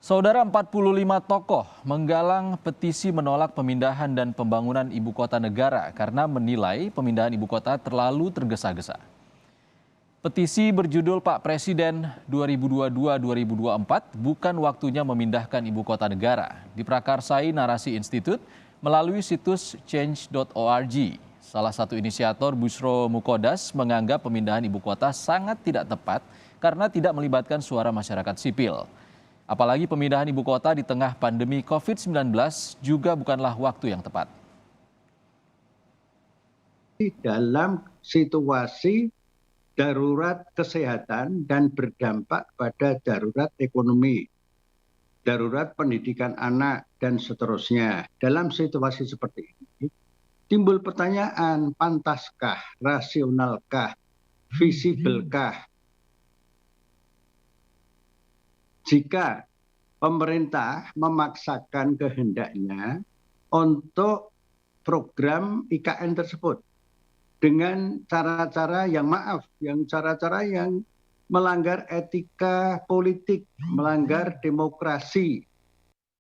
Saudara 45 tokoh menggalang petisi menolak pemindahan dan pembangunan ibu kota negara karena menilai pemindahan ibu kota terlalu tergesa-gesa. Petisi berjudul Pak Presiden 2022-2024 bukan waktunya memindahkan ibu kota negara diprakarsai Narasi Institute melalui situs change.org. Salah satu inisiator Bushro Mukodas menganggap pemindahan ibu kota sangat tidak tepat karena tidak melibatkan suara masyarakat sipil. Apalagi pemindahan ibu kota di tengah pandemi COVID-19 juga bukanlah waktu yang tepat. Dalam situasi darurat kesehatan dan berdampak pada darurat ekonomi, darurat pendidikan anak, dan seterusnya. Dalam situasi seperti ini, timbul pertanyaan, pantaskah, rasionalkah, visiblekah jika pemerintah memaksakan kehendaknya untuk program IKN tersebut dengan cara-cara yang cara-cara yang melanggar etika politik, melanggar demokrasi,